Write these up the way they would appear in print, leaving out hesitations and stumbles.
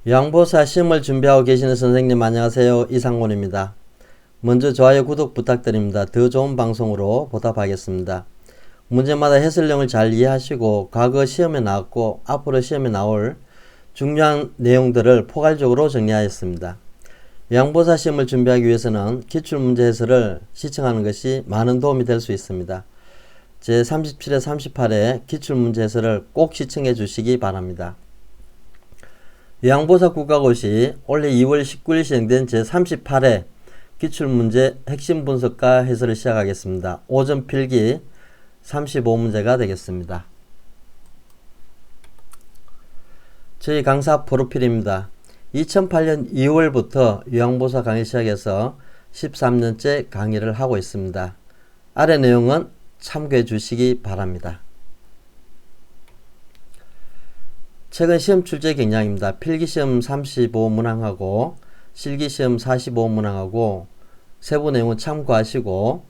요양보호사 시험을 준비하고 계시는 선생님 안녕하세요. 이상곤입니다. 먼저 좋아요 구독 부탁드립니다. 더 좋은 방송으로 보답하겠습니다. 문제마다 해설령을 잘 이해하시고 과거 시험에 나왔고 앞으로 시험에 나올 중요한 내용들을 포괄적으로 정리하였습니다. 요양보호사 시험을 준비하기 위해서는 기출문제 해설을 시청하는 것이 많은 도움이 될 수 있습니다. 제37회 38회 기출문제 해설을 꼭 시청해 주시기 바랍니다. 요양보호사 국가고시 올해 2월 19일 시행된 제38회 기출문제 핵심 분석과 해설을 시작하겠습니다. 오전 필기 35문제가 되겠습니다. 저희 강사 프로필입니다. 2008년 2월부터 요양보호사 강의 시작해서 13년째 강의를 하고 있습니다. 아래 내용은 참고해 주시기 바랍니다. 최근 시험 출제 경향입니다. 필기시험 35문항하고 실기시험 45문항하고 세부 내용은 참고하시고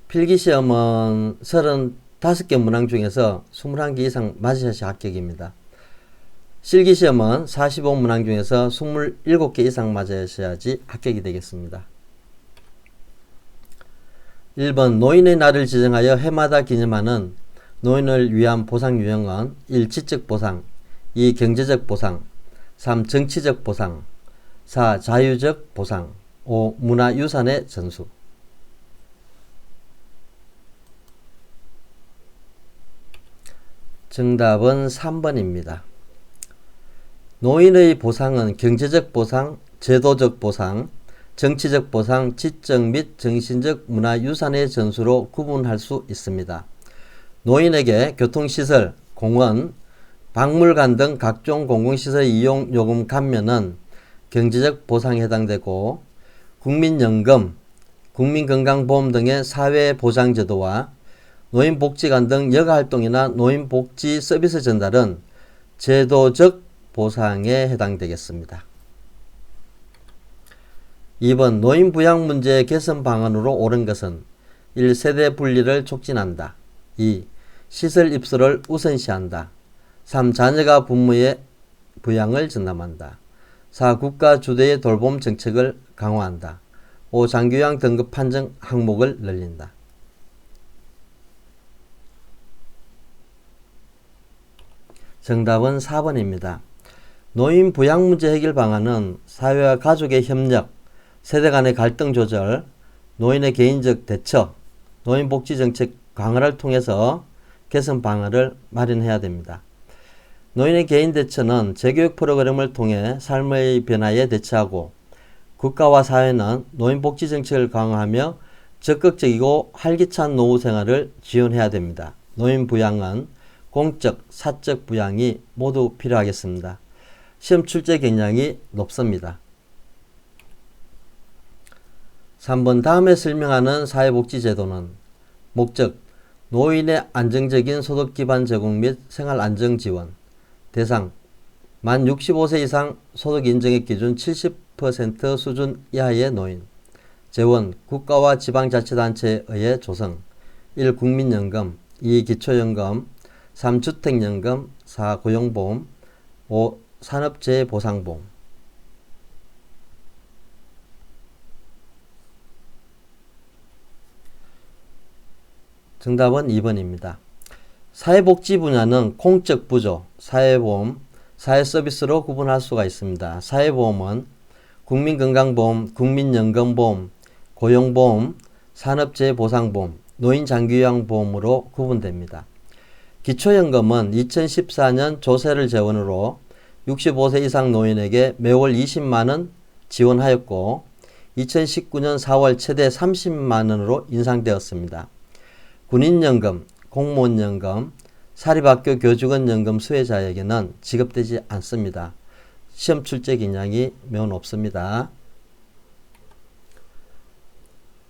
필기시험은 35개 문항 중에서 21개 이상 맞으셔야 합격입니다. 실기시험은 45문항 중에서 27개 이상 맞으셔야지 합격이 되겠습니다. 1번 노인의 날을 지정하여 해마다 기념하는 노인을 위한 보상 유형은 1. 지적 보상 2. 경제적 보상 3. 정치적 보상 4. 자유적 보상 5. 문화유산의 전수. 정답은 3번입니다. 노인의 보상은 경제적 보상, 제도적 보상, 정치적 보상, 지적 및 정신적 문화유산의 전수로 구분할 수 있습니다. 노인에게 교통시설, 공원, 박물관 등 각종 공공시설 이용 요금 감면은 경제적 보상에 해당되고 국민연금, 국민건강보험 등의 사회보장제도와 노인복지관 등 여가활동이나 노인복지 서비스 전달은 제도적 보상에 해당되겠습니다. 2번 노인부양 문제 개선 방안으로 옳은 것은 1. 세대 분리를 촉진한다. 2. 시설 입소를 우선시한다. 3. 자녀가 부모의 부양을 전담한다. 4. 국가 주도의 돌봄 정책을 강화한다. 5. 장기요양 등급 판정 항목을 늘린다. 정답은 4번입니다. 노인 부양 문제 해결 방안은 사회와 가족의 협력, 세대 간의 갈등 조절, 노인의 개인적 대처, 노인복지정책 강화를 통해서 개선 방안을 마련해야 됩니다. 노인의 개인 대처는 재교육 프로그램을 통해 삶의 변화에 대처하고 국가와 사회는 노인복지 정책을 강화하며 적극적이고 활기찬 노후 생활을 지원해야 됩니다. 노인 부양은 공적, 사적 부양이 모두 필요하겠습니다. 시험 출제 경향이 높습니다. 3번 다음에 설명하는 사회복지제도는 목적, 노인의 안정적인 소득 기반 제공 및 생활 안정 지원. 대상, 만 65세 이상 소득 인정액 기준 70% 수준 이하의 노인. 재원, 국가와 지방자치단체에 의해 조성. 1. 국민연금 2. 기초연금 3. 주택연금 4. 고용보험 5. 산업재해보상보험. 정답은 2번입니다. 사회복지 분야는 공적 부조, 사회보험, 사회서비스로 구분할 수가 있습니다. 사회보험은 국민건강보험, 국민연금보험, 고용보험, 산업재해보상보험, 노인장기요양보험으로 구분됩니다. 기초연금은 2014년 조세를 재원으로 65세 이상 노인에게 매월 20만원 지원하였고 2019년 4월 최대 30만원으로 인상되었습니다. 군인연금, 공무원연금, 사립학교 교직원연금 수혜자에게는 지급되지 않습니다. 시험 출제 경향이 매우 높습니다.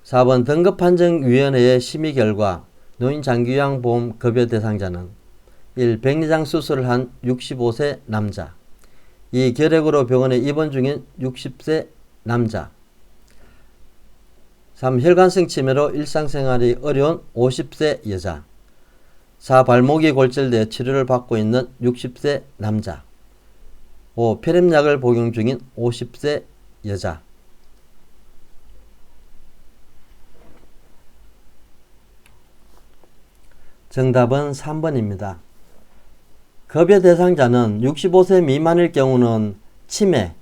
4번 등급판정위원회의 심의 결과 노인장기요양보험 급여 대상자는 1. 백내장 수술을 한 65세 남자 2. 결핵으로 병원에 입원 중인 60세 남자 3. 혈관성 치매로 일상생활이 어려운 50세 여자 4. 발목이 골절돼 치료를 받고 있는 60세 남자 5. 폐렴약을 복용 중인 50세 여자. 정답은 3번입니다. 급여 대상자는 65세 미만일 경우는 치매,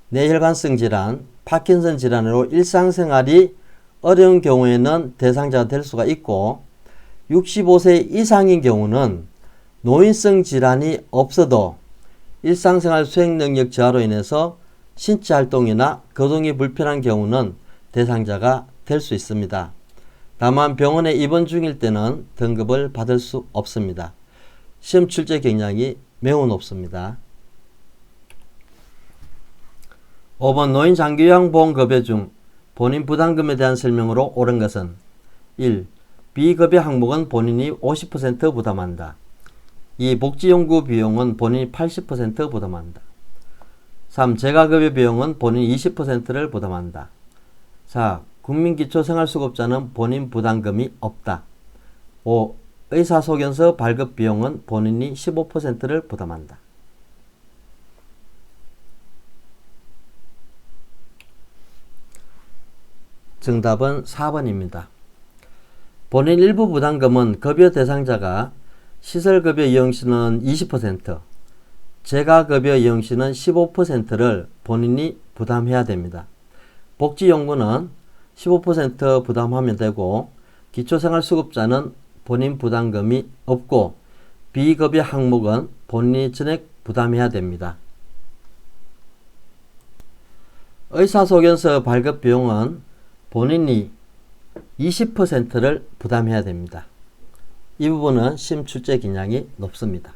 뇌혈관성 질환, 파킨슨 질환으로 일상생활이 어려운 경우에는 대상자가 될 수가 있고 65세 이상인 경우는 노인성 질환이 없어도 일상생활 수행능력 저하로 인해서 신체활동이나 거동이 불편한 경우는 대상자가 될 수 있습니다. 다만 병원에 입원 중일 때는 등급을 받을 수 없습니다. 시험 출제 경향이 매우 높습니다. 5번 노인 장기요양보험급여 중 본인 부담금에 대한 설명으로 옳은 것은 1. 비급여 항목은 본인이 50% 부담한다. 2. 복지연구 비용은 본인이 80% 부담한다. 3. 재가급여 비용은 본인이 20%를 부담한다. 4. 국민기초생활수급자는 본인 부담금이 없다. 5. 의사소견서 발급 비용은 본인이 15%를 부담한다. 정답은 4번입니다. 본인 일부 부담금은 급여 대상자가 시설급여 이용시는 20%, 재가급여 이용시는 15%를 본인이 부담해야 됩니다. 복지연구는 15% 부담하면 되고 기초생활수급자는 본인 부담금이 없고 비급여 항목은 본인이 전액 부담해야 됩니다. 의사소견서 발급 비용은 본인이 20%를 부담해야 됩니다. 이 부분은 시험 출제 경향이 높습니다.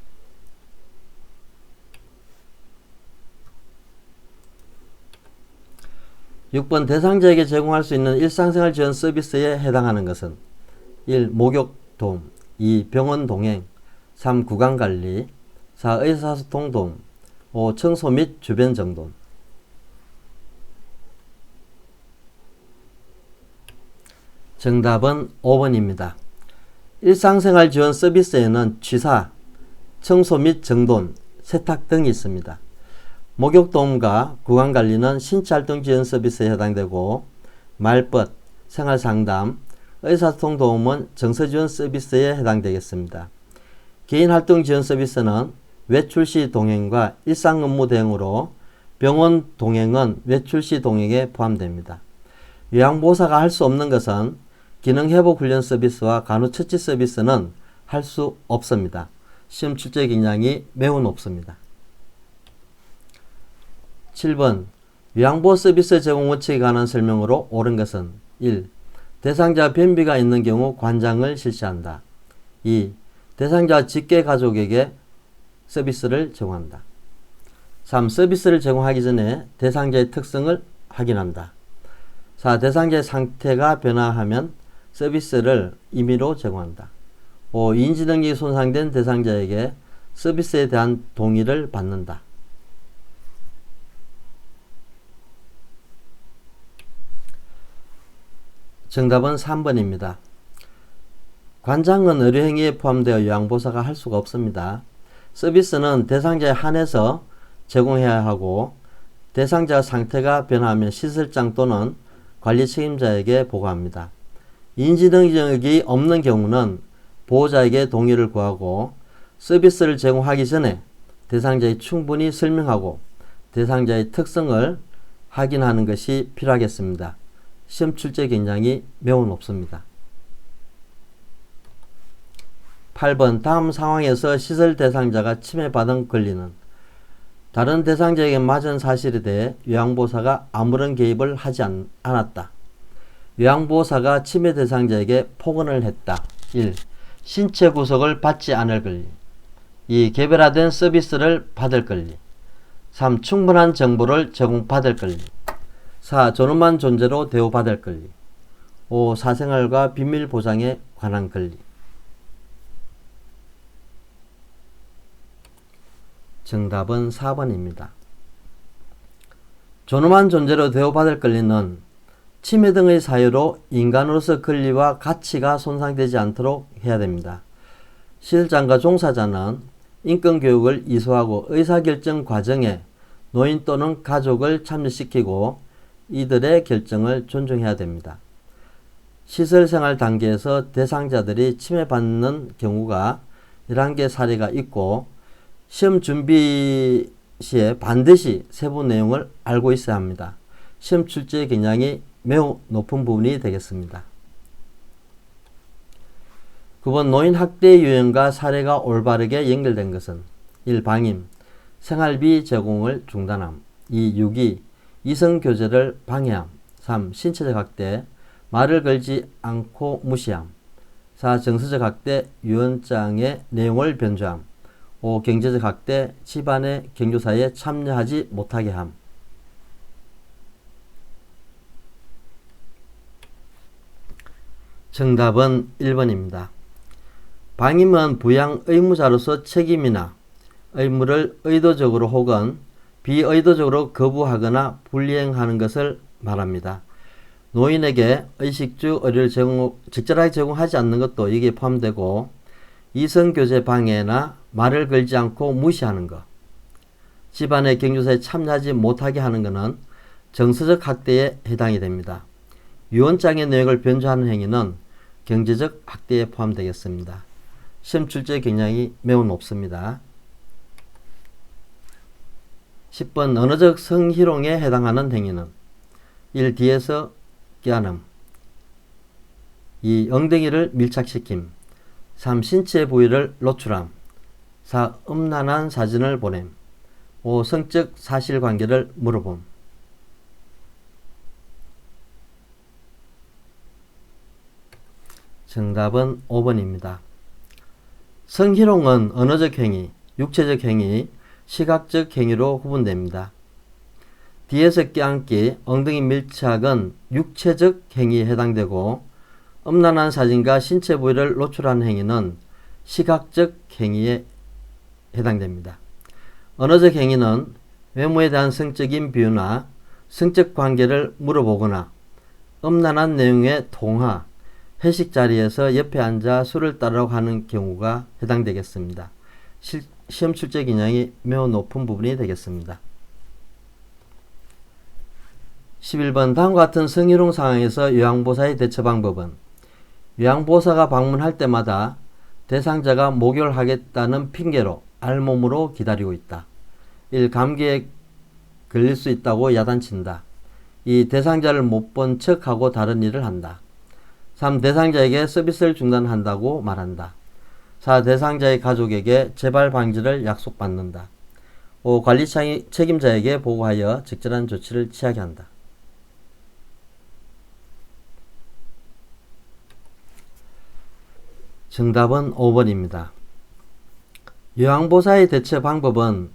6번 대상자에게 제공할 수 있는 일상생활 지원 서비스에 해당하는 것은 1. 목욕 도움 2. 병원 동행 3. 구강관리 4. 의사소통 도움 5. 청소 및 주변 정돈. 정답은 5번입니다. 일상생활 지원 서비스에는 취사, 청소 및 정돈, 세탁 등이 있습니다. 목욕도움과 구강관리는 신체활동 지원 서비스에 해당되고 말벗, 생활상담, 의사소통 도움은 정서지원 서비스에 해당되겠습니다. 개인활동 지원 서비스는 외출시 동행과 일상업무 대행으로 병원 동행은 외출시 동행에 포함됩니다. 요양보호사가 할 수 없는 것은 기능회복훈련 서비스와 간호처치 서비스는 할 수 없습니다. 시험 출제 경향이 매우 높습니다. 7번 요양보호 서비스 제공 원칙에 관한 설명으로 옳은 것은 1. 대상자 변비가 있는 경우 관장을 실시한다. 2. 대상자 직계가족에게 서비스를 제공한다. 3. 서비스를 제공하기 전에 대상자의 특성을 확인한다. 4. 대상자의 상태가 변화하면 서비스를 임의로 제공한다. 5. 인지능력이 손상된 대상자에게 서비스에 대한 동의를 받는다. 정답은 3번입니다. 관장은 의료행위에 포함되어 요양보호사가 할 수가 없습니다. 서비스는 대상자에 한해서 제공해야 하고 대상자 상태가 변화하면 시설장 또는 관리 책임자에게 보고합니다. 인지능력이 없는 경우는 보호자에게 동의를 구하고 서비스를 제공하기 전에 대상자에 충분히 설명하고 대상자의 특성을 확인하는 것이 필요하겠습니다. 시험 출제 경향이 매우 높습니다. 8번 다음 상황에서 시설 대상자가 침해받은 권리는 다른 대상자에게 맞은 사실에 대해 요양보호사가 아무런 개입을 하지 않았다. 요양보호사가 침해 대상자에게 폭언을 했다. 1. 신체 구속을 받지 않을 권리 2. 개별화된 서비스를 받을 권리 3. 충분한 정보를 제공받을 권리 4. 존엄한 존재로 대우받을 권리 5. 사생활과 비밀 보장에 관한 권리. 정답은 4번입니다. 존엄한 존재로 대우받을 권리는 침해 등의 사유로 인간으로서 권리와 가치가 손상되지 않도록 해야 됩니다. 시설장과 종사자는 인권교육을 이수하고 의사결정 과정에 노인 또는 가족을 참여시키고 이들의 결정을 존중해야 됩니다. 시설생활 단계에서 대상자들이 침해받는 경우가 11개 사례가 있고 시험 준비 시에 반드시 세부 내용을 알고 있어야 합니다. 시험 출제 경향이 매우 높은 부분이 되겠습니다. 9번 노인 학대 유형과 사례가 올바르게 연결된 것은 1. 방임, 생활비 제공을 중단함. 2. 유기, 이성교제를 방해함. 3. 신체적 학대, 말을 걸지 않고 무시함. 4. 정서적 학대, 유언장의 내용을 변조함. 5. 경제적 학대, 집안의 경조사에 참여하지 못하게 함. 정답은 1번입니다. 방임은 부양 의무자로서 책임이나 의무를 의도적으로 혹은 비의도적으로 거부하거나 불이행하는 것을 말합니다. 노인에게 의식주 의료를 적절하게 제공하지 않는 것도 여기에 포함되고 이성교제 방해나 말을 걸지 않고 무시하는 것, 집안의 경조사에 참여하지 못하게 하는 것은 정서적 학대에 해당이 됩니다. 유언장의 내용을 변조하는 행위는 경제적 학대에 포함되겠습니다. 시험 출제 경향이 매우 높습니다. 10번 언어적 성희롱에 해당하는 행위는 1. 뒤에서 껴안음. 2. 엉덩이를 밀착시킴. 3. 신체 부위를 노출함. 4. 음란한 사진을 보냄. 5. 성적 사실관계를 물어봄. 정답은 5번입니다. 성희롱은 언어적 행위, 육체적 행위, 시각적 행위로 구분됩니다. 뒤에서 껴안기, 엉덩이 밀착은 육체적 행위에 해당되고 음란한 사진과 신체 부위를 노출하는 행위는 시각적 행위에 해당됩니다. 언어적 행위는 외모에 대한 성적인 비유나 성적 관계를 물어보거나 음란한 내용의 통화, 회식 자리에서 옆에 앉아 술을 따르라고 하는 경우가 해당되겠습니다. 시험 출제 경향이 매우 높은 부분이 되겠습니다. 11번 다음과 같은 성희롱 상황에서 요양보사의 대처 방법은 요양보사가 방문할 때마다 대상자가 목욕을 하겠다는 핑계로 알몸으로 기다리고 있다. 1. 감기에 걸릴 수 있다고 야단친다. 2. 대상자를 못 본 척하고 다른 일을 한다. 3. 대상자에게 서비스를 중단한다고 말한다. 4. 대상자의 가족에게 재발 방지를 약속받는다. 5. 관리 책임자에게 보고하여 적절한 조치를 취하게 한다. 정답은 5번입니다. 요양보사의 대처 방법은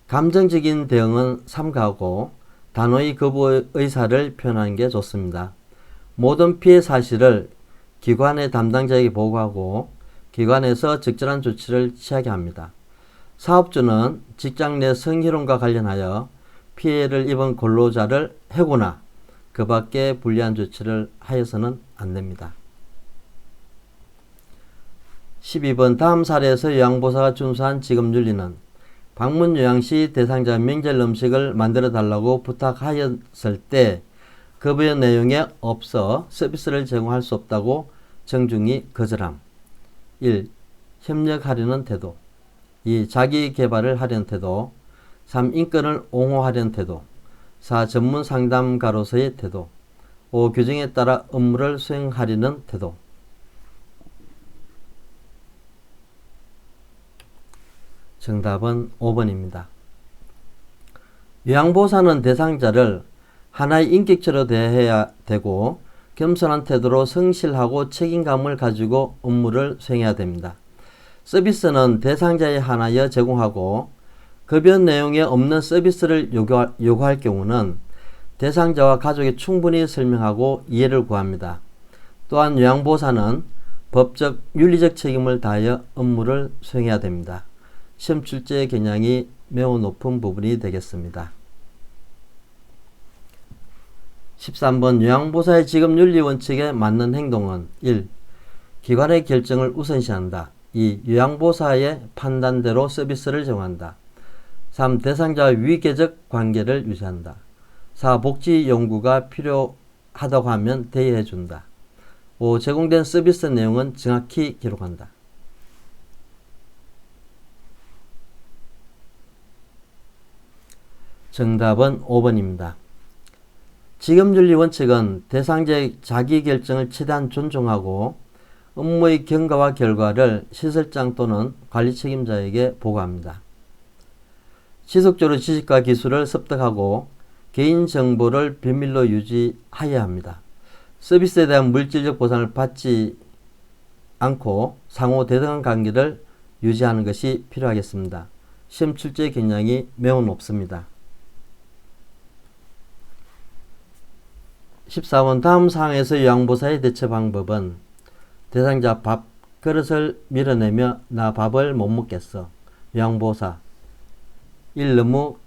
감정적인 대응은 삼가하고 단호히 거부 의사를 표현하는 게 좋습니다. 모든 피해 사실을 기관의 담당자에게 보고하고 기관에서 적절한 조치를 취하게 합니다. 사업주는 직장 내 성희롱과 관련하여 피해를 입은 근로자를 해고나 그 밖에 불리한 조치를 하여서는 안 됩니다. 12번 다음 사례에서 요양보사가 준수한 직업윤리는 방문 요양 시 대상자 명절 음식을 만들어 달라고 부탁하였을 때 급여 내용에 없어 서비스를 제공할 수 없다고 정중히 거절함. 1. 협력하려는 태도. 2. 자기 개발을 하려는 태도. 3. 인권을 옹호하려는 태도. 4. 전문 상담가로서의 태도. 5. 규정에 따라 업무를 수행하려는 태도. 정답은 5번입니다. 요양보호사는 대상자를 하나의 인격체로 대해야 되고 겸손한 태도로 성실하고 책임감을 가지고 업무를 수행해야 됩니다. 서비스는 대상자에 한하여 제공하고 급여 내용에 없는 서비스를 요구할 경우는 대상자와 가족이 충분히 설명하고 이해를 구합니다. 또한 요양보호사는 법적, 윤리적 책임을 다하여 업무를 수행해야 됩니다. 시험 출제 경향이 매우 높은 부분이 되겠습니다. 13번 요양보호사의 직업윤리 원칙에 맞는 행동은 1. 기관의 결정을 우선시한다. 2. 요양보호사의 판단대로 서비스를 제공한다. 3. 대상자와 위계적 관계를 유지한다. 4. 복지 연구가 필요하다고 하면 대의해준다. 5. 제공된 서비스 내용은 정확히 기록한다. 정답은 5번입니다. 직업윤리 원칙은 대상자의 자기결정을 최대한 존중하고 업무의 경과와 결과를 시설장 또는 관리 책임자에게 보고합니다. 지속적으로 지식과 기술을 습득하고 개인정보를 비밀로 유지하여야 합니다. 서비스에 대한 물질적 보상을 받지 않고 상호 대등한 관계를 유지하는 것이 필요하겠습니다. 시험 출제 경향이 매우 높습니다. 14번 다음 사항에서 요양보호사의 대처 방법은 대상자 밥 그릇을 밀어내며 나 밥을 못 먹겠어. 요양보호사 1. 너무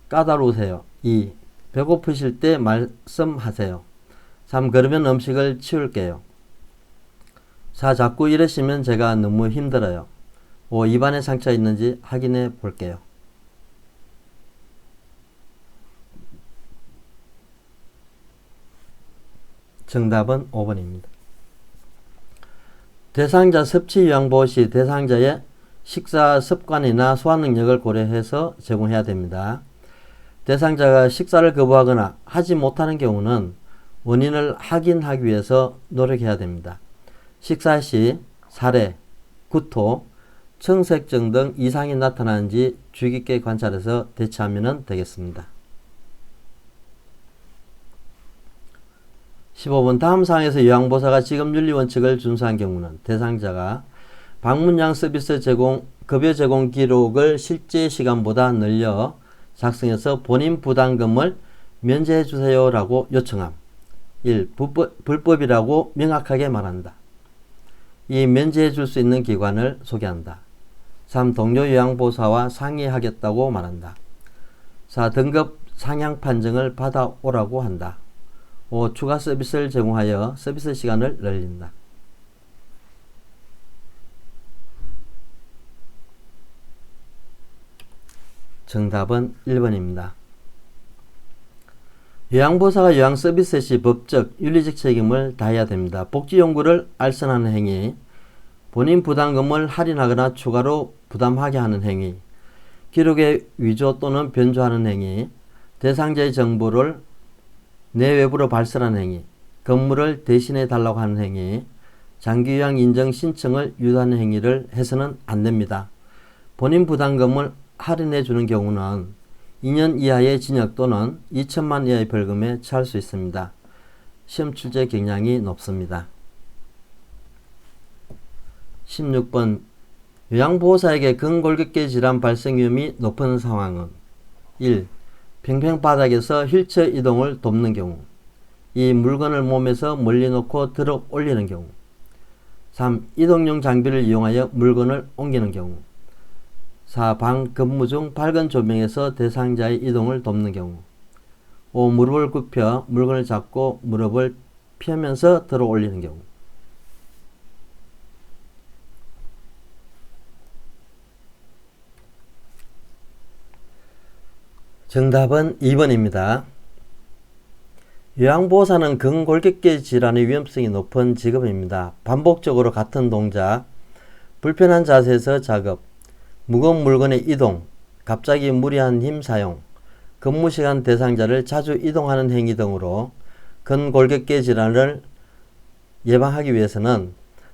까다로우세요. 2. 배고프실 때 말씀하세요. 3. 그러면 음식을 치울게요. 4. 자꾸 이러시면 제가 너무 힘들어요. 5. 입안에 상처가 있는지 확인해 볼게요. 정답은 5번입니다. 대상자 섭취 요양보호 시 대상자의 식사 습관이나 소화 능력을 고려해서 제공해야 됩니다. 대상자가 식사를 거부하거나 하지 못하는 경우는 원인을 확인하기 위해서 노력해야 됩니다. 식사 시 사례, 구토, 청색증 등 이상이 나타나는지 주의 깊게 관찰해서 대처하면 되겠습니다. 15번 다음 사항에서 요양보호사가 직업윤리 원칙을 준수한 경우는 대상자가 방문양 서비스 제공, 급여 제공 기록을 실제 시간보다 늘려 작성해서 본인 부담금을 면제해 주세요 라고 요청함. 1. 불법이라고 명확하게 말한다. 2. 면제해 줄 수 있는 기관을 소개한다. 3. 동료 요양보호사와 상의하겠다고 말한다. 4. 등급 상향 판정을 받아오라고 한다. 5. 추가 서비스를 제공하여 서비스 시간을 늘린다. 정답은 1번입니다. 요양보호사가 요양서비스 시 법적, 윤리적 책임을 다해야 됩니다. 복지연구를 알선하는 행위, 본인 부담금을 할인하거나 추가로 부담하게 하는 행위, 기록의 위조 또는 변조하는 행위, 대상자의 정보를 내외부로 발설하는 행위, 건물을 대신해 달라고 하는 행위, 장기요양 인정 신청을 유도하는 행위를 해서는 안 됩니다. 본인 부담금을 할인해 주는 경우는 2년 이하의 징역 또는 2천만 이하의 벌금에 처할 수 있습니다. 시험 출제 경향이 높습니다. 16번 요양보호사에게 근골격계 질환 발생 위험이 높은 상황은 1. 평평바닥에서 휠체어 이동을 돕는 경우 2. 물건을 몸에서 멀리 놓고 들어 올리는 경우 3. 이동용 장비를 이용하여 물건을 옮기는 경우 4. 방 근무 중 밝은 조명에서 대상자의 이동을 돕는 경우 5. 무릎을 굽혀 물건을 잡고 무릎을 펴면서 들어 올리는 경우 정답은 2번입니다. 요양보호사는 근골격계 질환의 위험성이 높은 직업입니다. 반복적으로 같은 동작, 불편한 자세에서 작업, 무거운 물건의 이동, 갑자기 무리한 힘 사용, 근무시간 대상자를 자주 이동하는 행위 등으로 근골격계 질환을 예방하기 위해서는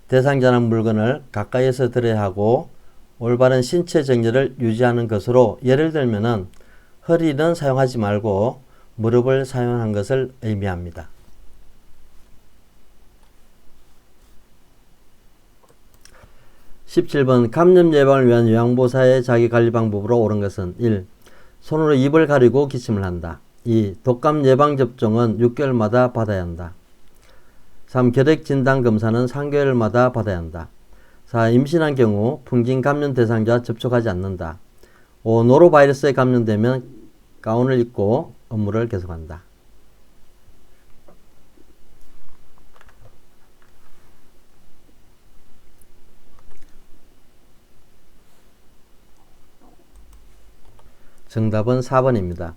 대상자는 물건을 가까이에서 들어야 하고 올바른 신체 정렬을 유지하는 것으로 예를 들면 허리는 사용하지 말고 무릎을 사용한 것을 의미합니다. 17번 감염 예방을 위한 요양보호사의 자기관리 방법으로 옳은 것은 1. 손으로 입을 가리고 기침을 한다. 2. 독감 예방접종은 6개월마다 받아야 한다. 3. 결핵진단검사는 3개월마다 받아야 한다. 4. 임신한 경우 풍진 감염 대상자와 접촉하지 않는다. 5. 노로바이러스에 감염되면 가운을 입고 업무를 계속한다. 정답은 4번입니다.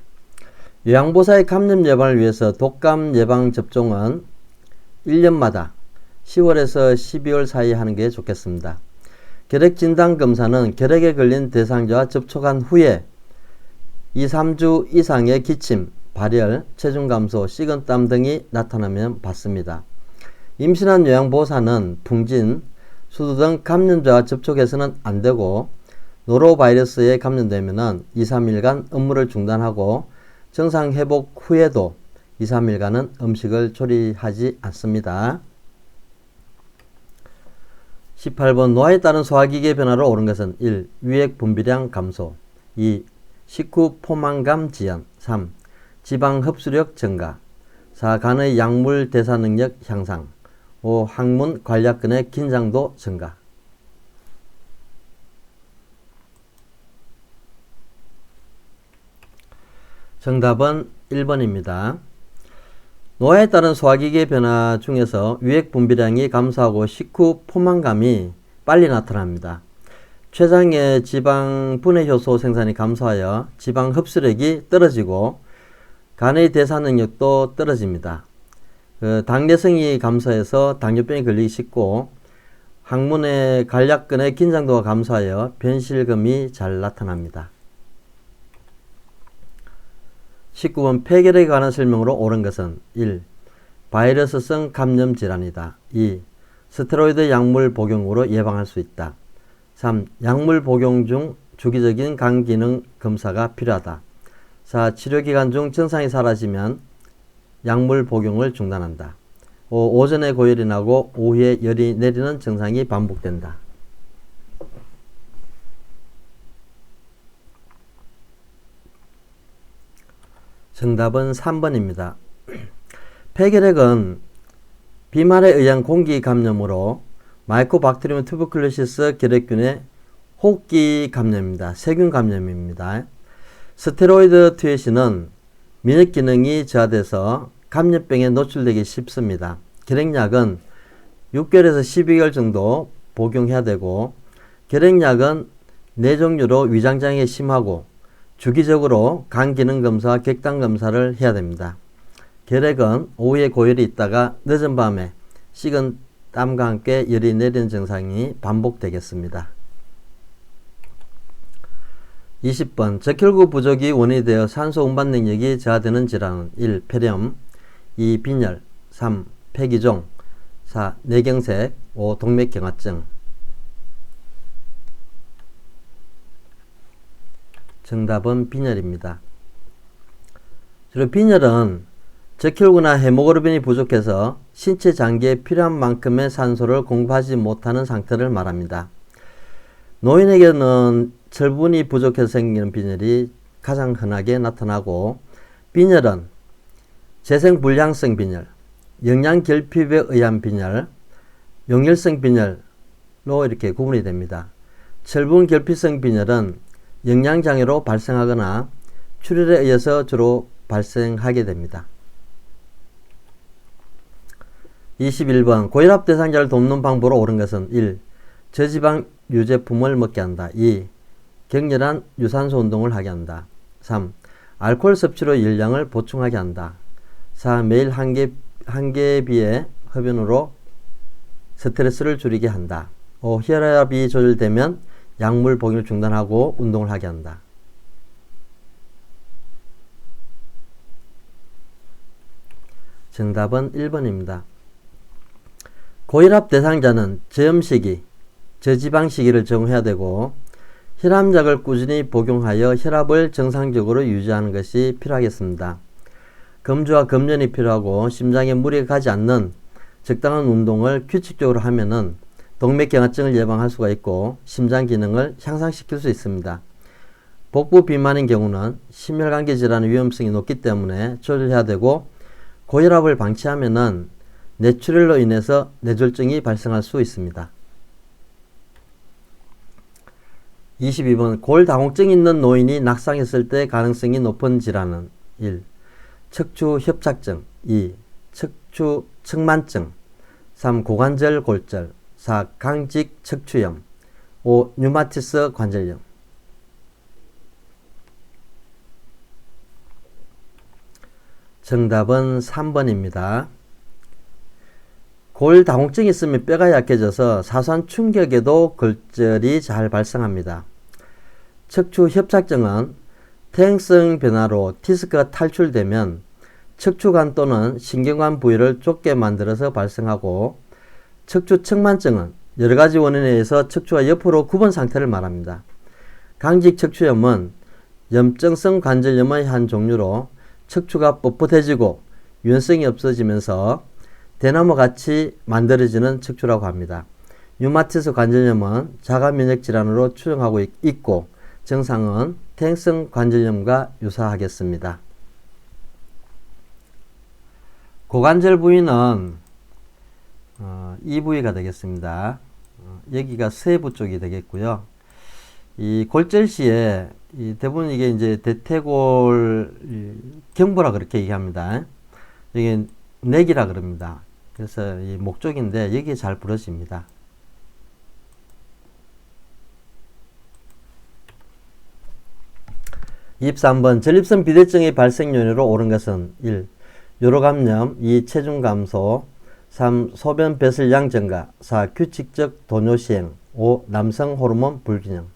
요양보사의 감염 예방을 위해서 독감 예방 접종은 1년마다 10월에서 12월 사이에 하는 게 좋겠습니다. 결핵진단검사는 결핵에 걸린 대상자와 접촉한 후에 2, 3주 이상의 기침, 발열, 체중 감소, 식은땀 등이 나타나면 받습니다. 임신한 요양보호사는 풍진, 수두 등 감염자와 접촉해서는 안 되고 노로바이러스에 감염되면 2, 3일간 업무를 중단하고 정상 회복 후에도 2, 3일간은 음식을 조리하지 않습니다. 18번 노화에 따른 소화기계 변화로 옳은 것은 1. 위액 분비량 감소 2. 식후 포만감 지연 3. 지방 흡수력 증가 4. 간의 약물 대사 능력 향상 5. 항문 관략근의 긴장도 증가. 정답은 1번입니다. 노화에 따른 소화기계 변화 중에서 위액 분비량이 감소하고 식후 포만감이 빨리 나타납니다. 췌장의 지방 분해 효소 생산이 감소하여 지방 흡수력이 떨어지고 간의 대사 능력도 떨어집니다. 당뇨성이 감소해서 당뇨병에 걸리기 쉽고 항문의 관략근의 긴장도가 감소하여 변실금이 잘 나타납니다. 19번 폐결핵에 관한 설명으로 옳은 것은 1. 바이러스성 감염 질환이다. 2. 스테로이드 약물 복용으로 예방할 수 있다. 3. 약물 복용 중 주기적인 간 기능 검사가 필요하다. 4. 치료기간 중 증상이 사라지면 약물 복용을 중단한다. 5. 오전에 고열이 나고 오후에 열이 내리는 증상이 반복된다. 정답은 3번입니다. 폐결핵은 비말에 의한 공기 감염으로 마이코박테리움 투버클로시스 결핵균의 호흡기 감염입니다. 세균 감염입니다. 스테로이드 투여시는 면역 기능이 저하돼서 감염병에 노출되기 쉽습니다. 결핵약은 6개월에서 12개월 정도 복용해야 되고 결핵약은 4종류로 위장장애가 심하고 주기적으로 간 기능 검사와 객당 검사를 해야 됩니다. 결핵은 오후에 고열이 있다가 늦은 밤에 식은 땀과 함께 열이 내리는 증상이 반복되겠습니다. 20번 적혈구 부족이 원인이 되어 산소 운반 능력이 저하되는 질환은 1. 폐렴 2. 빈혈 3. 폐기종 4. 뇌경색 5. 동맥경화증. 정답은 빈혈입니다. 주로 빈혈은 적혈구나 헤모글로빈이 부족해서 신체 장기에 필요한 만큼의 산소를 공급하지 못하는 상태를 말합니다. 노인에게는 철분이 부족해서 생기는 빈혈이 가장 흔하게 나타나고 빈혈은 재생불량성 빈혈, 영양결핍에 의한 빈혈, 용혈성 빈혈로 이렇게 구분이 됩니다. 철분결핍성 빈혈은 영양장애로 발생하거나 출혈에 의해서 주로 발생하게 됩니다. 21번 고혈압 대상자를 돕는 방법으로 옳은 것은 1. 저지방 유제품을 먹게 한다. 2. 격렬한 유산소 운동을 하게 한다. 3. 알코올 섭취로 열량을 보충하게 한다. 4. 매일 한 개 비의 흡연으로 스트레스를 줄이게 한다. 5. 혈압이 조절되면 약물 복용을 중단하고 운동을 하게 한다. 정답은 1번입니다. 고혈압 대상자는 저염식이, 저지방식이를 적용해야 되고 혈압약을 꾸준히 복용하여 혈압을 정상적으로 유지하는 것이 필요하겠습니다. 검주와 검연이 필요하고 심장에 무리가 가지 않는 적당한 운동을 규칙적으로 하면은 동맥경화증을 예방할 수가 있고 심장 기능을 향상시킬 수 있습니다. 복부 비만인 경우는 심혈관계 질환의 위험성이 높기 때문에 조절해야 되고 고혈압을 방치하면은 뇌출혈로 인해서 뇌졸중이 발생할 수 있습니다. 22번 골다공증이 있는 노인이 낙상했을 때 가능성이 높은 질환은 1. 척추협착증 2. 척추측만증 3. 고관절 골절 4. 강직 척추염 5. 류마티스 관절염. 정답은 3번입니다. 골다공증이 있으면 뼈가 약해져서 사소한 충격에도 골절이 잘 발생합니다. 척추 협착증은 퇴행성 변화로 디스크가 탈출되면 척추관 또는 신경관 부위를 좁게 만들어서 발생하고, 척추 측만증은 여러가지 원인에 의해서 척추가 옆으로 굽은 상태를 말합니다. 강직 척추염은 염증성 관절염의 한 종류로 척추가 뻣뻣해지고 유연성이 없어지면서 대나무같이 만들어지는 척추라고 합니다. 류마티스 관절염은 자가면역 질환으로 추정하고 있고, 증상은 퇴행성 관절염과 유사하겠습니다. 고관절 부위는 이 부위가 되겠습니다. 여기가 쇄부 쪽이 되겠고요. 이 골절 시에 대부분 이게 이제 대퇴골 경부라 그렇게 얘기합니다. 이게 넥이라 그럽니다. 그래서 이 목 쪽인데 여기에 잘 부러집니다. (23번) 전립선 비대증의 발생 요인으로 옳은 것은 1. 요로감염, 2. 체중 감소, 3. 소변 배설량 증가, 4. 규칙적 도뇨 시행, 5. 남성 호르몬 불균형.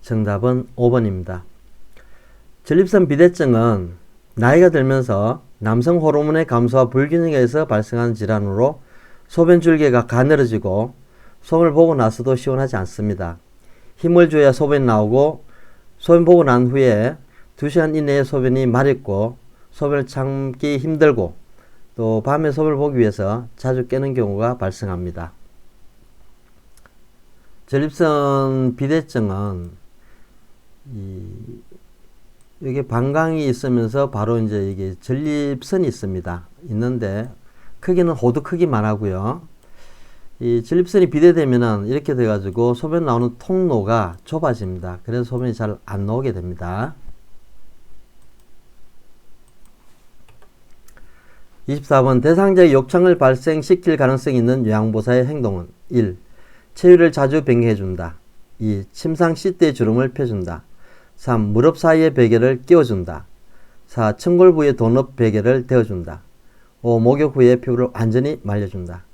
정답은 5번입니다. 전립선 비대증은 나이가 들면서 남성 호르몬의 감소와 불균형에 의해서 발생하는 질환으로 소변 줄기가 가늘어지고 소변을 보고 나서도 시원하지 않습니다. 힘을 줘야 소변이 나오고, 소변 보고 난 후에 2시간 이내에 소변이 마렵고 소변을 참기 힘들고, 또 밤에 소변을 보기 위해서 자주 깨는 경우가 발생합니다. 전립선 비대증은 이게 방광이 있으면서 바로 이제 이게 전립선이 있는데 크기는 호두 크기만 하고요. 이 전립선이 비대되면은 이렇게 돼가지고 소변 나오는 통로가 좁아집니다. 그래서 소변이 잘 안 나오게 됩니다. 24번 대상자의 욕창을 발생시킬 가능성이 있는 요양보사의 행동은 1. 체위를 자주 변경해준다. 2. 침상 시트에 주름을 펴준다. 3. 무릎 사이에 베개를 끼워준다. 4. 청골 부위에 도넛 베개를 대어준다. 5. 목욕 후에 피부를 완전히 말려준다.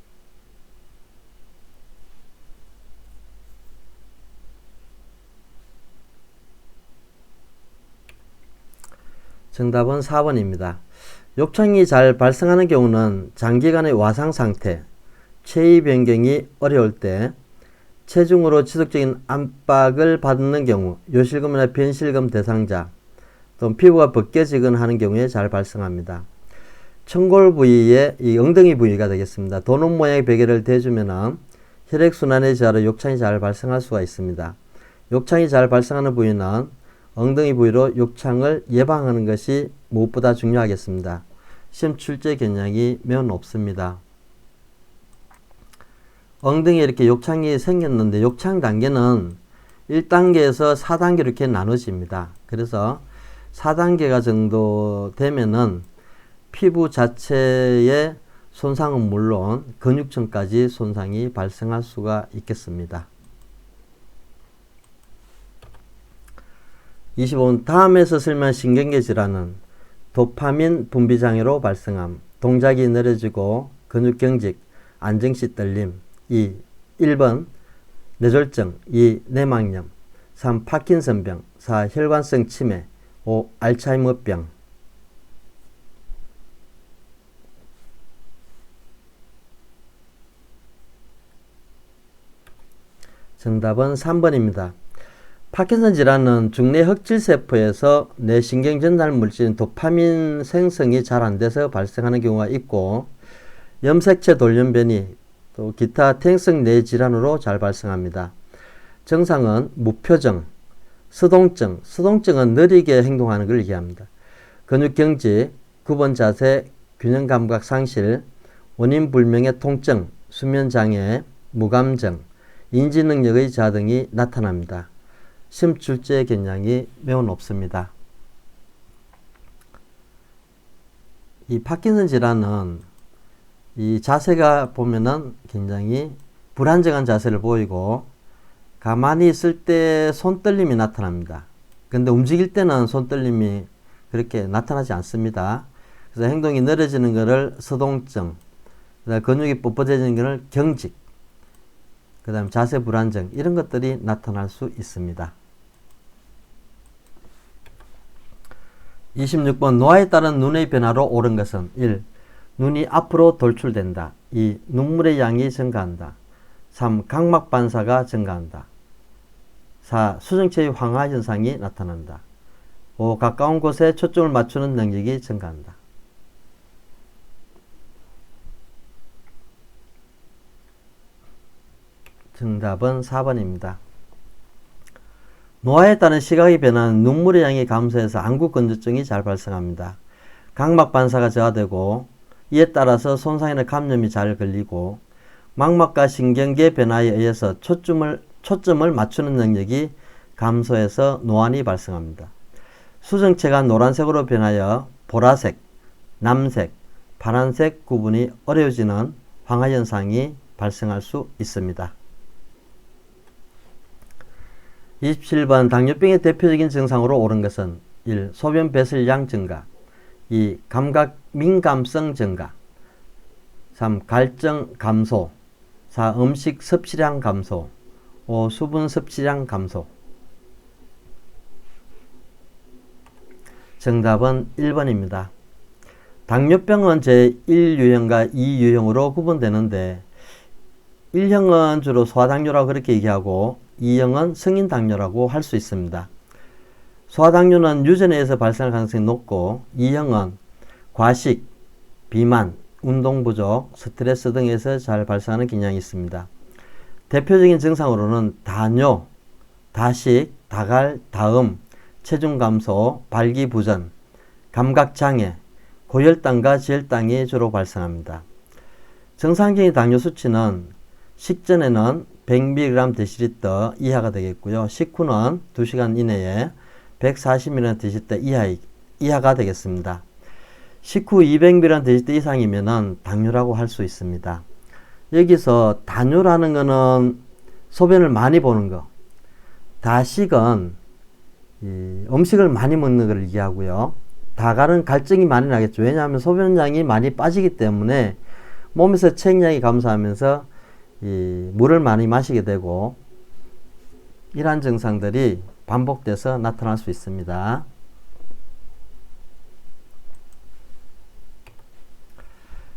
정답은 4번입니다. 욕창이 잘 발생하는 경우는 장기간의 와상 상태, 체위 변경이 어려울 때, 체중으로 지속적인 압박을 받는 경우, 요실금이나 변실금 대상자, 또 피부가 벗겨지거나 하는 경우에 잘 발생합니다. 청골 부위에 이 엉덩이 부위가 되겠습니다. 도넛 모양의 베개를 대주면 혈액순환의 저하로 욕창이 잘 발생할 수가 있습니다. 욕창이 잘 발생하는 부위는 엉덩이 부위로 욕창을 예방하는 것이 무엇보다 중요하겠습니다. 시험 출제 경향이 매우 높습니다. 엉덩이에 이렇게 욕창이 생겼는데 욕창 단계는 1단계에서 4단계로 이렇게 나눠집니다. 그래서 4단계가 정도 되면은 피부 자체의 손상은 물론 근육층까지 손상이 발생할 수가 있겠습니다. 25번 다음에서 설명한 신경계 질환은 도파민 분비 장애로 발생함, 동작이 느려지고 근육 경직, 안정시 떨림. 2. 1번 뇌졸중, 2. 뇌막염, 3. 파킨슨병, 4. 혈관성 치매, 5. 알츠하이머병. 정답은 3번입니다. 파킨슨 질환은 중뇌 흑질세포에서 뇌신경 전달 물질인 도파민 생성이 잘 안 돼서 발생하는 경우가 있고, 염색체 돌연변이, 또 기타 퇴행성 뇌 질환으로 잘 발생합니다. 증상은 무표정, 스동증, 스동증은 느리게 행동하는 걸 얘기합니다. 근육경직, 구번 자세, 균형 감각 상실, 원인 불명의 통증, 수면장애, 무감정, 인지능력의 저하 등이 나타납니다. 시험 출제 경향이 매우 높습니다. 이 파킨슨 질환은 이 자세가 보면은 굉장히 불안정한 자세를 보이고 가만히 있을 때 손떨림이 나타납니다. 근데 움직일 때는 손떨림이 그렇게 나타나지 않습니다. 그래서 행동이 느려지는 것을 서동증, 그다음 근육이 뻣뻣해지는 것을 경직, 그 다음 자세 불안정, 이런 것들이 나타날 수 있습니다. 26번 노화에 따른 눈의 변화로 옳은 것은 1. 눈이 앞으로 돌출된다. 2. 눈물의 양이 증가한다. 3. 각막 반사가 증가한다. 4. 수정체의 황화 현상이 나타난다. 5. 가까운 곳에 초점을 맞추는 능력이 증가한다. 정답은 4번입니다. 노화에 따른 시각의 변화는 눈물의 양이 감소해서 안구 건조증이 잘 발생합니다. 각막 반사가 저하되고 이에 따라서 손상이나 감염이 잘 걸리고 망막과 신경계 변화에 의해서 초점을 맞추는 능력이 감소해서 노안이 발생합니다. 수정체가 노란색으로 변하여 보라색, 남색, 파란색 구분이 어려워지는 황화현상이 발생할 수 있습니다. 27번 당뇨병의 대표적인 증상으로 옳은 것은 1. 소변 배설량 증가 2. 감각 민감성 증가 3. 갈증 감소 4. 음식 섭취량 감소 5. 수분 섭취량 감소. 정답은 1번입니다. 당뇨병은 제1유형과 2유형으로 구분되는데 1형은 주로 소아당뇨라고 그렇게 얘기하고 2형은 성인당뇨라고 할 수 있습니다. 소아당뇨는 유전에 의해서 발생할 가능성이 높고 2형은 과식, 비만, 운동부족, 스트레스 등에서 잘 발생하는 경향이 있습니다. 대표적인 증상으로는 다뇨, 다식, 다갈, 다음, 체중 감소, 발기부전, 감각장애, 고혈당과 저혈당이 주로 발생합니다. 정상적인 당뇨 수치는 식전에는 100mg/dL 이하가 되겠고요. 식후는 2시간 이내에 140mg/dL 이하가 되겠습니다. 식후 200mg/dL 이상이면 당뇨라고 할 수 있습니다. 여기서 다뇨라는 것은 소변을 많이 보는 거, 다식은 음식을 많이 먹는 것을 얘기하고요. 다갈은 갈증이 많이 나겠죠. 왜냐하면 소변량이 많이 빠지기 때문에 몸에서 체액량이 감소하면서 물을 많이 마시게 되고 이러한 증상들이 반복돼서 나타날 수 있습니다.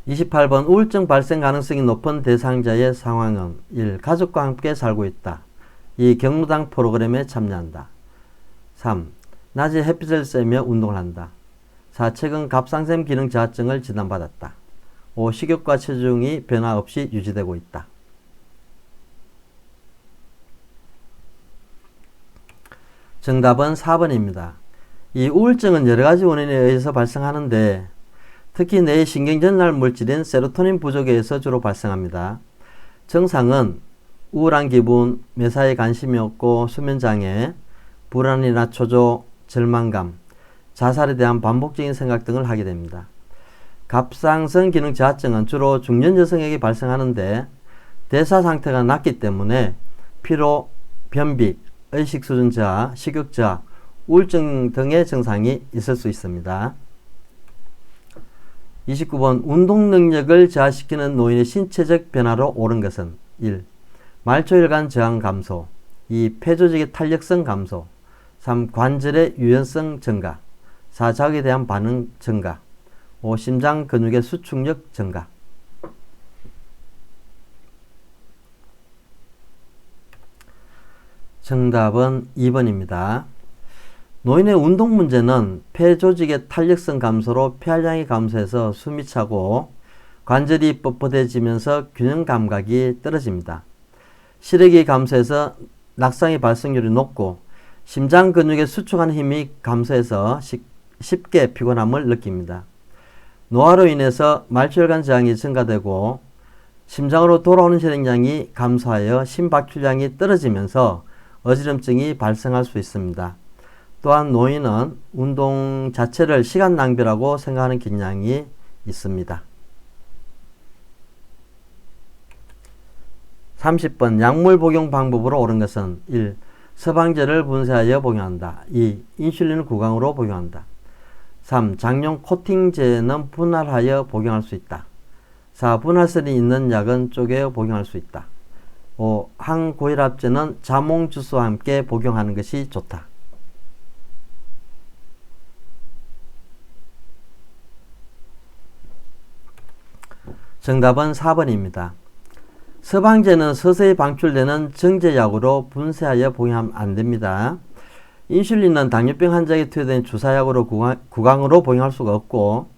28번 우울증 발생 가능성이 높은 대상자의 상황은 1. 가족과 함께 살고 있다. 2. 경로당 프로그램에 참여한다. 3. 낮에 햇빛을 쐬며 운동을 한다. 4. 최근 갑상샘 기능 저하증을 진단받았다. 5. 식욕과 체중이 변화 없이 유지되고 있다. 정답은 4번입니다. 이 우울증은 여러가지 원인에 의해서 발생하는데 특히 뇌의 신경전달 물질인 세로토닌 부족에 의해서 주로 발생합니다. 증상은 우울한 기분, 매사에 관심이 없고 수면장애, 불안이나 초조, 절망감, 자살에 대한 반복적인 생각 등을 하게 됩니다. 갑상선 기능 저하증은 주로 중년 여성에게 발생하는데 대사 상태가 낮기 때문에 피로, 변비, 의식 수준 저하, 식욕 저하, 우울증 등의 증상이 있을 수 있습니다. 29번 운동 능력을 저하시키는 노인의 신체적 변화로 옳은 것은 1. 말초혈관 저항 감소 2. 폐조직의 탄력성 감소 3. 관절의 유연성 증가 4. 자극에 대한 반응 증가 5. 심장 근육의 수축력 증가. 정답은 2번입니다. 노인의 운동 문제는 폐 조직의 탄력성 감소로 폐활량이 감소해서 숨이 차고 관절이 뻣뻣해지면서 균형 감각이 떨어집니다. 시력이 감소해서 낙상의 발생률이 높고 심장 근육의 수축하는 힘이 감소해서 쉽게 피곤함을 느낍니다. 노화로 인해서 말초혈관 저항이 증가되고 심장으로 돌아오는 혈액량이 감소하여 심박출량이 떨어지면서 어지럼증이 발생할 수 있습니다. 또한 노인은 운동 자체를 시간 낭비라고 생각하는 경향이 있습니다. 30번 약물 복용 방법으로 옳은 것은 1. 서방제를 분쇄하여 복용한다. 2. 인슐린을 구강으로 복용한다. 3. 장용 코팅제는 분할하여 복용할 수 있다. 4. 분할설이 있는 약은 쪼개어 복용할 수 있다. 5. 항고혈압제는 자몽 주스와 함께 복용하는 것이 좋다. 정답은 4번입니다. 서방제는 서서히 방출되는 정제약으로 분쇄하여 복용하면 안됩니다. 인슐린은 당뇨병 환자에게 투여된 주사약으로 구강으로 복용할 수가 없고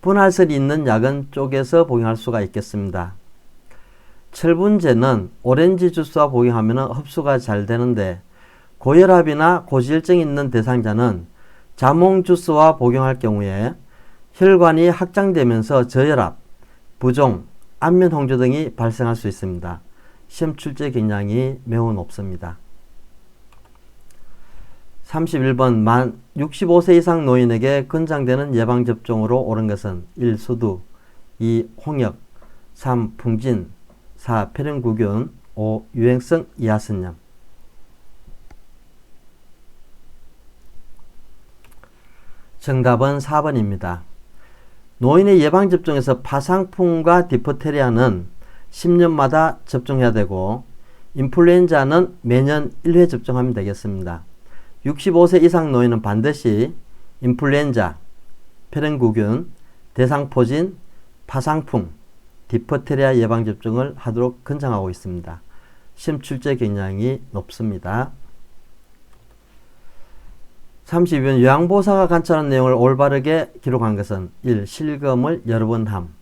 분할설이 있는 약은 쪼개서 복용할 수가 있겠습니다. 철분제는 오렌지 주스와 복용하면 흡수가 잘 되는데 고혈압이나 고지혈증이 있는 대상자는 자몽 주스와 복용할 경우에 혈관이 확장되면서 저혈압, 부종, 안면 홍조 등이 발생할 수 있습니다. 시험 출제 경향이 매우 높습니다. 31번 만 65세 이상 노인에게 권장되는 예방접종으로 옳은 것은 1. 수두 2. 홍역 3. 풍진 4. 폐렴구균 5. 유행성 이하선염. 정답은 4번입니다. 노인의 예방접종에서 파상풍과 디프테리아는 10년마다 접종해야 되고 인플루엔자는 매년 1회 접종하면 되겠습니다. 65세 이상 노인은 반드시 인플루엔자, 폐렴구균, 대상포진, 파상풍, 디프테리아 예방접종을 하도록 권장하고 있습니다. 시험 출제 경향이 높습니다. 32번 요양보호사가 관찰한 내용을 올바르게 기록한 것은 1. 실검을 여러 번 함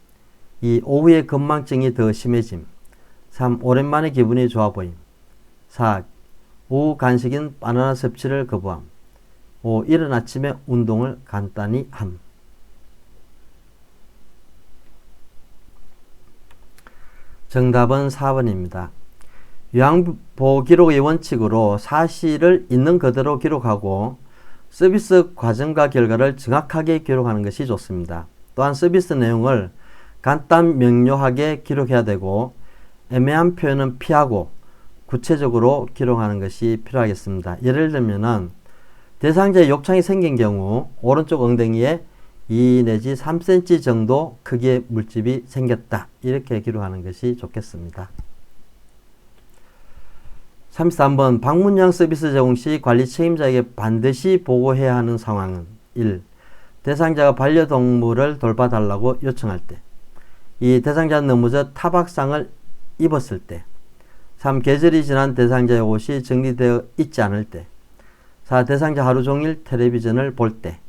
2. 오후에 건망증이 더 심해짐 3. 오랜만에 기분이 좋아 보임 4. 오후 간식인 바나나 섭취를 거부함 5. 이른 아침에 운동을 간단히 함. 정답은 4번입니다. 요양보호 기록의 원칙으로 사실을 있는 그대로 기록하고 서비스 과정과 결과를 정확하게 기록하는 것이 좋습니다. 또한 서비스 내용을 간단 명료하게 기록해야 되고 애매한 표현은 피하고 구체적으로 기록하는 것이 필요하겠습니다. 예를 들면은 대상자의 욕창이 생긴 경우 오른쪽 엉덩이에 2 내지 3cm 정도 크기의 물집이 생겼다. 이렇게 기록하는 것이 좋겠습니다. 33번 방문요양 서비스 제공 시 관리 책임자에게 반드시 보고해야 하는 상황은 1. 대상자가 반려동물을 돌봐달라고 요청할 때 2. 대상자는 넘어져 타박상을 입었을 때 3. 계절이 지난 대상자의 옷이 정리되어 있지 않을 때 4. 대상자 하루 종일 텔레비전을 볼 때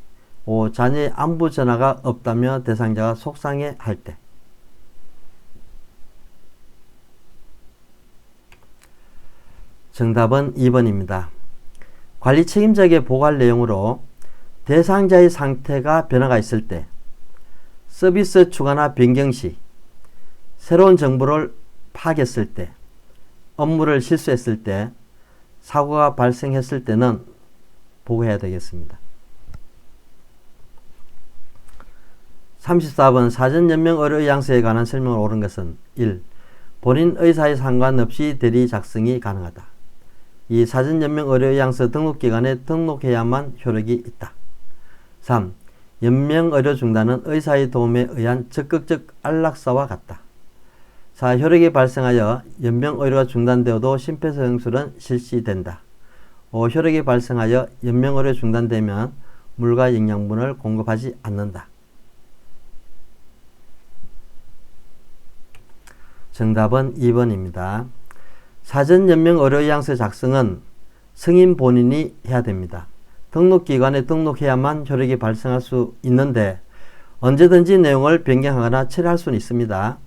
5. 자녀의 안부 전화가 없다며 대상자가 속상해 할 때. 정답은 2번입니다. 관리 책임자에게 보고할 내용으로 대상자의 상태가 변화가 있을 때, 서비스 추가나 변경 시, 새로운 정보를 파악했을 때, 업무를 실수했을 때, 사고가 발생했을 때는 보고해야 되겠습니다. 34번 사전연명 의료의향서에 관한 설명을 옳은 것은 1. 본인 의사에 상관없이 대리 작성이 가능하다. 2. 사전연명 의료의향서 등록기관에 등록해야만 효력이 있다. 3. 연명의료 중단은 의사의 도움에 의한 적극적 안락사와 같다. 4. 혈액이 발생하여 연명의료가 중단되어도 심폐소생술은 실시된다. 5. 혈액이 발생하여 연명의료 중단되면 물과 영양분을 공급하지 않는다. 정답은 2번입니다. 사전연명의료의향서 작성은 성인 본인이 해야 됩니다. 등록기관에 등록해야만 혈액이 발생할 수 있는데 언제든지 내용을 변경하거나 처리할 수는 있습니다.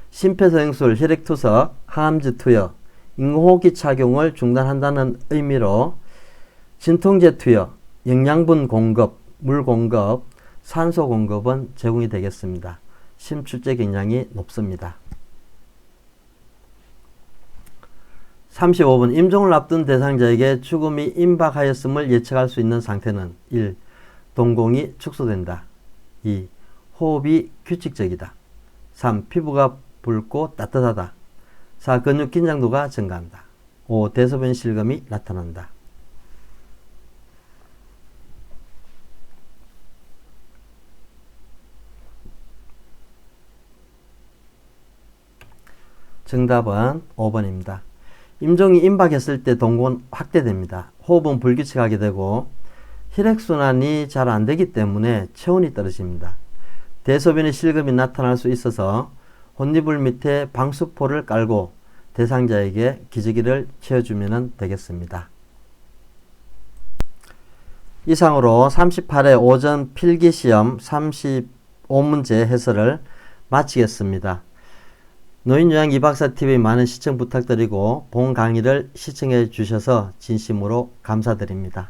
심폐소생술, 혈액투석, 항암제 투여, 인공호흡기 착용을 중단한다는 의미로 진통제 투여, 영양분 공급, 물 공급, 산소 공급은 제공이 되겠습니다. 심출제 경향이 높습니다. 35번 임종을 앞둔 대상자에게 죽음이 임박하였음을 예측할 수 있는 상태는 1. 동공이 축소된다. 2. 호흡이 규칙적이다. 3. 피부가 붉고 따뜻하다. 4. 근육 긴장도가 증가한다. 5. 대소변 실금이 나타난다. 정답은 5번입니다. 임종이 임박했을 때 동공은 확대됩니다. 호흡은 불규칙하게 되고 혈액순환이 잘 안되기 때문에 체온이 떨어집니다. 대소변의 실금이 나타날 수 있어서 혼니불 밑에 방수포를 깔고 대상자에게 기저귀를 채워주면 되겠습니다. 이상으로 38회 오전 필기시험 35문제 해설을 마치겠습니다. 노인요양 이박사TV 많은 시청 부탁드리고 본 강의를 시청해 주셔서 진심으로 감사드립니다.